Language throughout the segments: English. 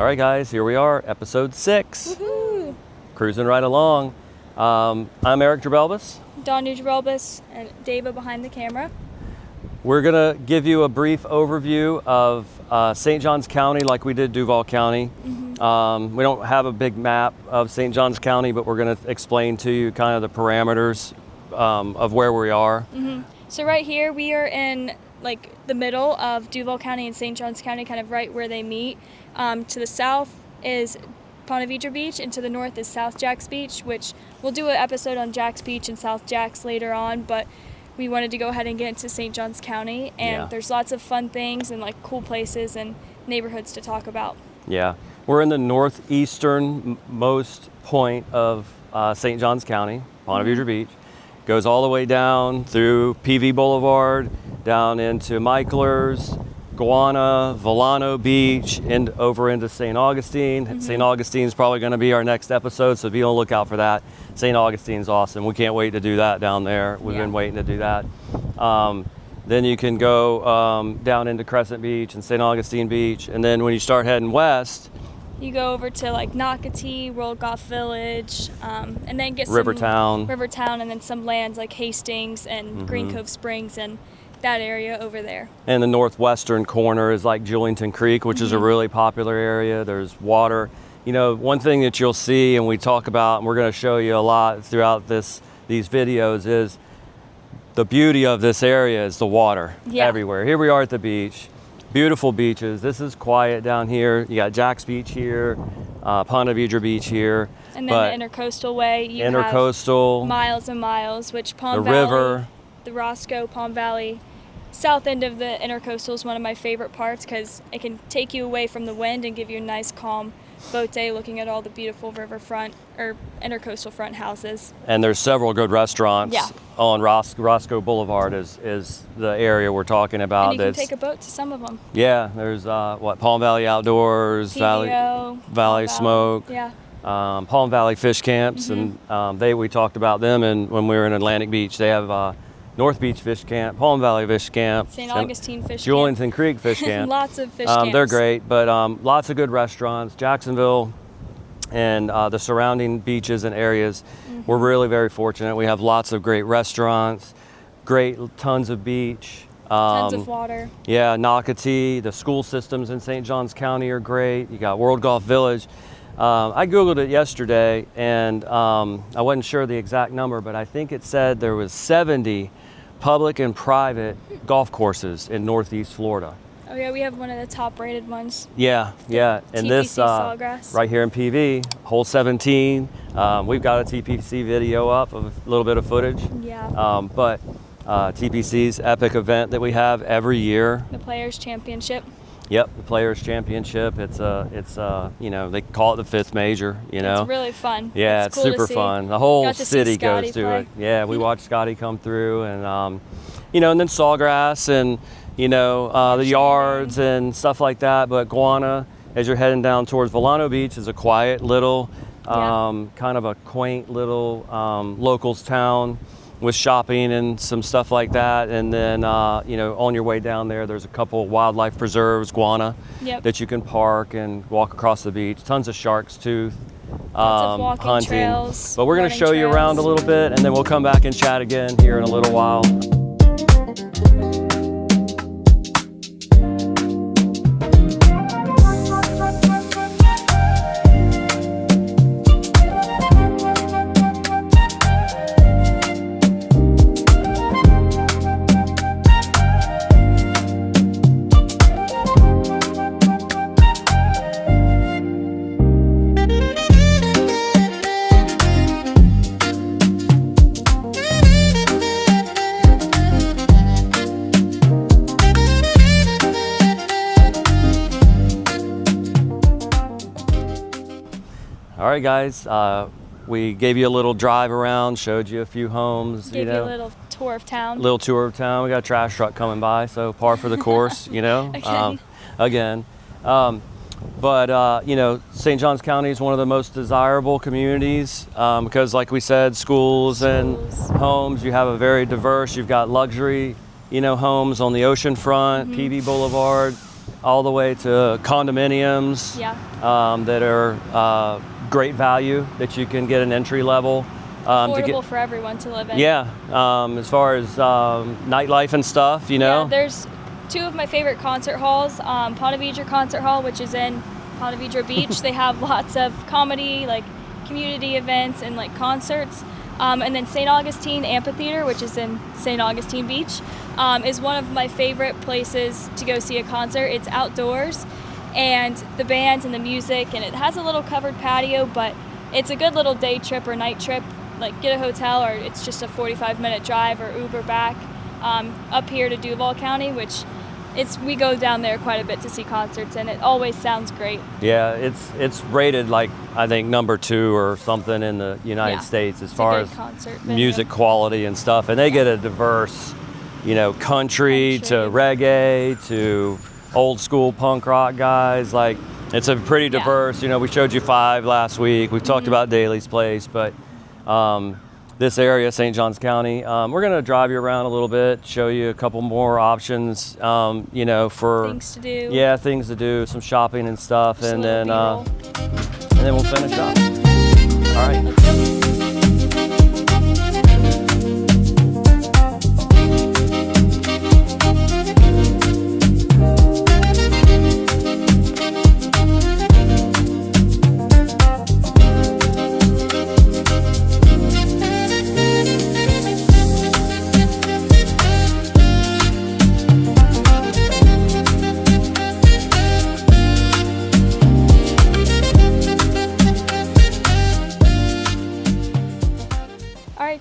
All right, guys, here we are, episode 6. Woohoo! Cruising right along. I'm Eric Dreibelbis. Donya Dreibelbis and David behind the camera. We're gonna give you a brief overview of St. Johns County like we did Duval County. We don't have a big map of St. Johns County, but we're gonna explain to you kind of the parameters of where we are. So right here we are in like the middle of Duval County and St. Johns County, kind of right where they meet. To the south is Ponte Vedra Beach, and to the north is South Jacks Beach, which we'll do an episode on Jacks Beach and South Jacks later on, but we wanted to go ahead and get into St. Johns County, and there's lots of fun things and like cool places and neighborhoods to talk about. Yeah, we're in the northeastern most point of St. Johns County, Ponte Vedra Beach. Goes all the way down through PV Boulevard, down into Michler's, Guana, Volano Beach, and over into St. Augustine. St. Augustine's probably going to be our next episode, so be on the lookout for that. St. Augustine's awesome. We can't wait to do that down there. We've been waiting to do that. Then you can go down into Crescent Beach and St. Augustine Beach, and then when you start heading west, you go over to like Nocatee, World Golf Village, and then get Rivertown, and then some lands like Hastings and Green Cove Springs and that area over there. And the northwestern corner is like Julington Creek, which is a really popular area. There's water. You know, one thing that you'll see and we talk about, and we're going to show you a lot throughout these videos, is the beauty of this area is the water everywhere. Here we are at the beach. Beautiful beaches. This is quiet down here. You got Jacks Beach here, Ponte Vedra Beach here. And then the Intercoastal Way. You have miles and miles, which Palm the Valley, river, the Roscoe, Palm Valley, south end of the Intercoastal is one of my favorite parts because it can take you away from the wind and give you a nice calm boat day looking at all the beautiful riverfront or intercoastal front houses. And there's several good restaurants on Roscoe Boulevard is the area we're talking about. And you can take a boat to some of them. Yeah, there's Palm Valley Outdoors, PBO, Valley Smoke, Palm Valley Fish Camps, and we talked about them when we were in Atlantic Beach. They have North Beach Fish Camp, Palm Valley Fish Camp, St. Augustine Fish Camp, Julington Creek Fish Camp. Lots of fish camps. They're great, but lots of good restaurants. Jacksonville and the surrounding beaches and areas, we're really very fortunate. We have lots of great restaurants, tons of beach. Tons of water. Yeah, Nocatee, the school systems in St. Johns County are great. You got World Golf Village. I Googled it yesterday, and I wasn't sure the exact number, but I think it said there was 70 public and private golf courses in Northeast Florida. Oh yeah, we have one of the top rated ones. Yeah. And this right here in PV, hole 17, we've got a TPC video up of a little bit of footage. Yeah. But TPC's epic event that we have every year. The Players Championship. Yep, the Players Championship. It's they call it the 5th major. It's really fun. Yeah, it's cool, super fun. The whole city goes to play. it. Yeah, we watched Scotty come through, and and then Sawgrass and the yards and stuff like that. But Guana, as you're heading down towards Volano Beach, is a quiet little, kind of a quaint little locals town with shopping and some stuff like that. And then, on your way down there's a couple wildlife preserves, Guana, that you can park and walk across the beach. Tons of Shark's Tooth, lots of walking hunting. Trails, but we're going to show you around a little bit, and then we'll come back and chat again here in a little while. All right, guys, we gave you a little drive around, showed you a few homes. Gave you a little tour of town. Little tour of town. We got a trash truck coming by, so par for the course, Again. But St. Johns County is one of the most desirable communities because, like we said, schools and homes. You have a very diverse. You've got luxury, homes on the ocean front, PV Boulevard. all the way to condominiums Yeah. that are great value that you can get an entry level. Affordable for everyone to live in. Yeah, as far as nightlife and stuff, you know. Yeah, there's two of my favorite concert halls. Ponte Vedra Concert Hall, which is in Ponte Vedra Beach. They have lots of comedy, like community events and like concerts. And then St. Augustine Amphitheater, which is in St. Augustine Beach, is one of my favorite places to go see a concert. It's outdoors, and the bands and the music, and it has a little covered patio, but it's a good little day trip or night trip. Like get a hotel, or it's just a 45-minute drive or Uber back up here to Duval County, which we go down there quite a bit to see concerts, and it always sounds great. Yeah, it's rated like I think number 2 or something in the United States as far as music quality and stuff, and they get a diverse, country to reggae to old school punk rock guys. Like it's a pretty diverse. We showed you 5 last week. We've talked about Daly's Place, but this area, St. Johns County, we're going to drive you around a little bit, show you a couple more options, for things to do. Yeah, things to do, some shopping and stuff, Just and then we'll finish up. All right. Let's go.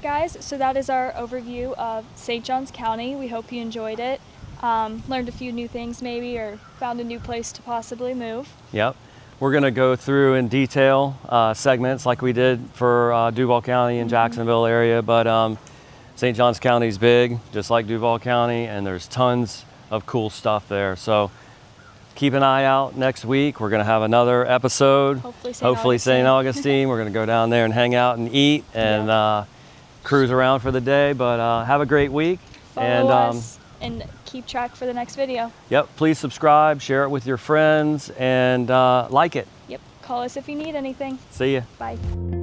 Guys, so that is our overview of St. Johns County. We hope you enjoyed it, learned a few new things maybe, or found a new place to possibly move. Yep. We're going to go through in detail segments like we did for Duval County and Jacksonville area, but St. Johns County is big, just like Duval County, and there's tons of cool stuff there. So keep an eye out next week. We're going to have another episode. Hopefully St. Augustine. We're going to go down there and hang out and eat and cruise around for the day, but have a great week. Follow us and keep track for the next video. Yep, please subscribe, share it with your friends, and like it. Yep, call us if you need anything. See ya. Bye.